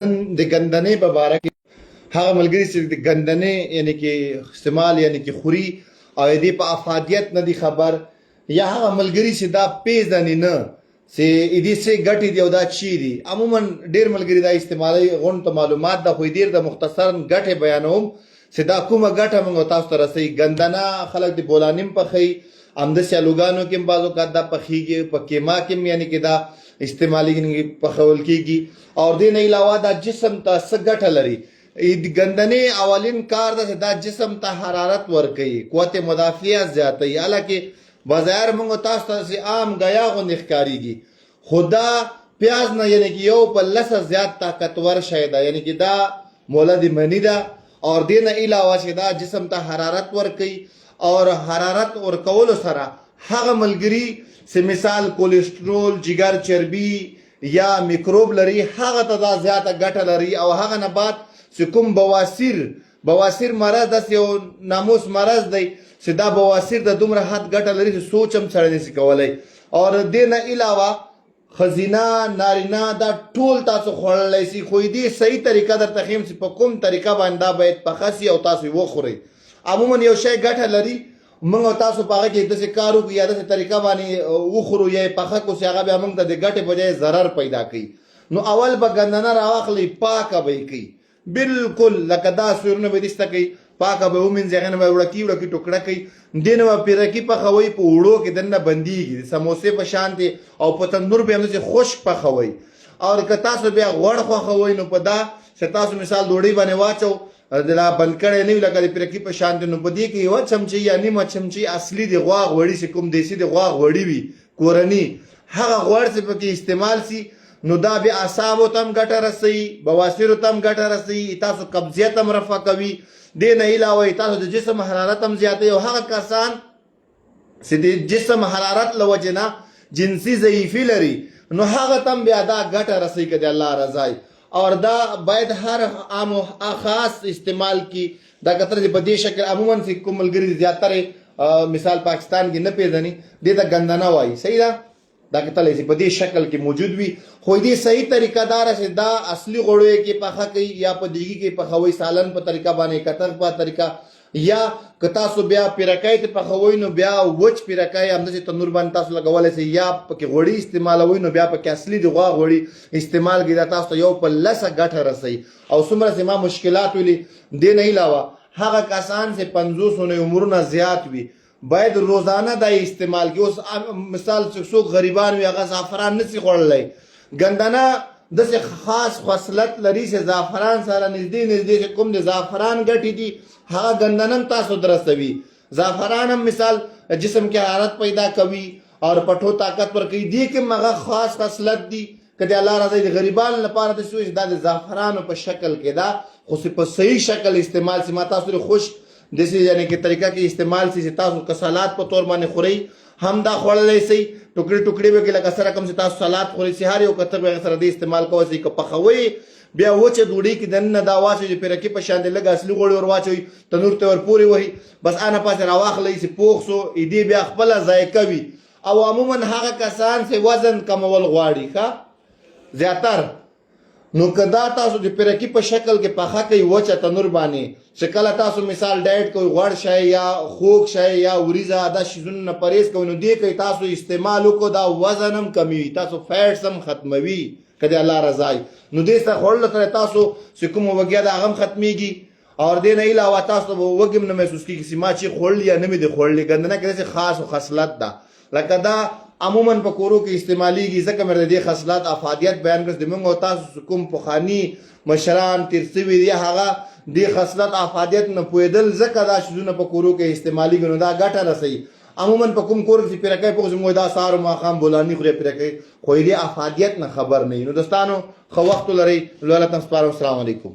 د ګندنې په باره کې هغه ملګري چې د ګندنې یعنی کې استعمال یعنی کې خوري او دې په افادیت نه دي خبر، یا هغه ملګري چې دا پیژني نه چې دې څه ګټې دي او دا چی دي. عموما ډېر ملګري دا استعمالي غونډ ته معلومات د خو ډېر د مختصرا ګټې بیانوم چې دا کومه ګټه موږ تاسو ته رسوي. ګندنه خلک د بولانیم پخوي، همداسې الوګانو کې هم بعض اوقات دا پخېږي، په کیما کې هم یعنې کې دا استعمالي پخول کېږي. او دې نه علاوه دا جسم ته څه ګټه لري. د ګندنې اولین کار ده چې دا جسم ته حرارت ورکوي، قوت مدافعه زیاتوي. حالانکې بظاهر موږ تاسو ته چې عام ګیا غوندې ښکارېږي، خو دا پیاز نه یعنې کې یو په لسه زیات طاقتور شی ده، یعنې کې دا مولد مني ده. او دې نه علاوه چې دا جسم ته حرارت ورکوي، او حرارت ورکولو سره هغه ملګري چې مثال کولیسټرول، جګر چربي یا میکروب لري، هغه ته دا زیاته ګټه لري. او هغه نه بعد چې کوم بواسیر مرض داسې یو ناموس مرض دی چې دا بواسیر د دومره حد ګټه لري چې سوچ هم سړی نشي کولی. او دې نه علاوه ښځینه نارینه دا ټول تاسو خوړلی شي، خو دې صحیح طریقه درته ښیم چې په کوم طریقه باندې دا باید پخه شي او تاسو یې وخورئ. عموما یو شی ګټه لري، موږ او تاسو په هغه کې داسې کار وکړو یا داسې طریقه باندې وخورو یا یې پخه کړو چې هغه بیا موږ ته د ګټې په ځای ضرر پیدا کوي. نو اول به ګندنه راواخلئ، پاکه به یې کوئ، بالکل لکه دا سورونه به یې دسته کوئ، پاکه به یې ومینځئ، هغې نه به یې وړکي ټوکړه کوئ. دې نه به پیرکي پخوئ، په اوړو کې دننه بندېږي د سموسې په شانتې، او په تندور به یې همداسې خشک پخوئ. او که تاسو بیا غوړ خوښوئ نو په دا چې تاسو مثال ډوډۍ باندې واچو د لا بند کړی نه وي لکه د پیرکي په شانتې، نو په دې کې یوه چمچۍ یا نیمه چمچۍ اصلي د غوا غوړي چې کوم دیسي د غوا غوړي وي کورني، هغه غوړ چې پکې استعمال سي، نو دا بیا اعصابو ته هم ګټه رسوي، بواسیرو ته هم ګټه رسوي، تاسو قبضیت هم رفع کوي. دې نه علاوه تاسو د جسم حرارت هم زیاتوي. او هغه کسان چې د جسم حرارت له وجې نه جنسي ضعیفي لري، نو هغه ته هم بیا دا ګټه رسوي که د الله رضا وي. او دا باید هر عام او خاص استعمال کی. دا کتر په دې شکل عموما چې کوم ملګري زیاتره مثال پاکستان کې نه پیژني، دې ته ګندنه وایي. صحیح ده؟ دا کتلی چې په دې شکل کې موجود وي، خو دې صحیح طریقه داره چې دا اصلي غوړیو کې پخه کوي یا په دیګي کې پخوي، سالن په طریقه باندې، کتر په طریقه، یا که تاسو بیا پیرکای ته پخوئ نو بیا وچ پیرکای همداسې تنور باندې تاسو لګولی شئ، یا پکې غوړي استعمالوئ نو بیا پکې اصلي د غوا غوړي استعمال کړئ. دا تاسو ته یو په لسه ګټه رسوي. او څومره چې ما مشکلات ویلي، دې نه علاوه هغه کسان چې 50 نه عمرونه زیات وي باید روزانه دا استعمال کړي. اوس مثال څوک غریبان وي هغه زعفران نشي خوړلی، ګندنه داسې خاص خصلت لري چې زعفران سره نږدې چې کوم د زعفران ګټې دي هغه ګندنه هم تاسو ته رسوي. زعفران هم مثال جسم کې حرارت پیدا کوي او پټو طاقت ورکوي. دې کې هم هغه خاص خصلت دي که د الله رضا د غریبانو لپاره داسې وي چې دا د زعفرانو په شکل کې ده، خو په صحیح شکل استعمال شي. ما تاسو ته خشک داسې یعنې کې طریقه کې استعمال شي چې تاسو که سلاد په طور باندې خورئ هم دا خوړلی شئ، ټوکړې به کې لکه سره کوم چې تاسو سلاد خورئ شي، هر یو کتر به هغې سره د استعمال کولی شئ. که پخوئ بیا وچه ډوډۍ کې دننه دا واچوئ، د پیرکي په شان د لږ اصلي غوړي ور واچوئ، تنور ته ور پورې وهئ، بس آنه پاسې راواخلئ چې پوخ سو، دې بیا خپله ذایقه وي. او عموما هغه کسان چې وزن کمول غواړي ښه زیاتر، نو که دا تاسو د پیرکي په شکل کې پخه کوئ وچه تنور باندې، چې کله تاسو مثال ډایټ کوئ، غوړ شی یا خوږ شی یا وریځه دا شیزونه نه پرهیز کوئ، نو دې کوئ تاسو استعمال وکړو، دا وزن هم کموي، تاسو فیټس هم ختموي که د الله رضا وي. نو دې سره خوړلو سره تاسو چې کومه وږیه ده هغه هم ختمېږي. او دې نه علاوه تاسو به وږي هم نه محسوس کېږي چې ما چې خوړلي یا نه مې دې خوړلي. ګندنه کې داسې خاص خصلت ده، لکه دا عموما په کورو کې استعمالیږي. ځکه مې د دې خصلت افادیت بیان کړه چې موږ او تاسو کوم پخواني مشران تېر سوي دي هغه دې خصلت افادیت نه پوهېدل، ځکه دا شیزونه په کورو کې استعمالیږي، نو دا ګټه رسوي. عموما په کوم کور کې پیرکۍ پوخ زموږ دا سهار او ماښام بولاني خوري پیرکۍ، خو دې افادیت نه خبر نه وي. نو دوستانو ښه وخت ولرئ، لوی الله ته سپارم. السلام علیکم.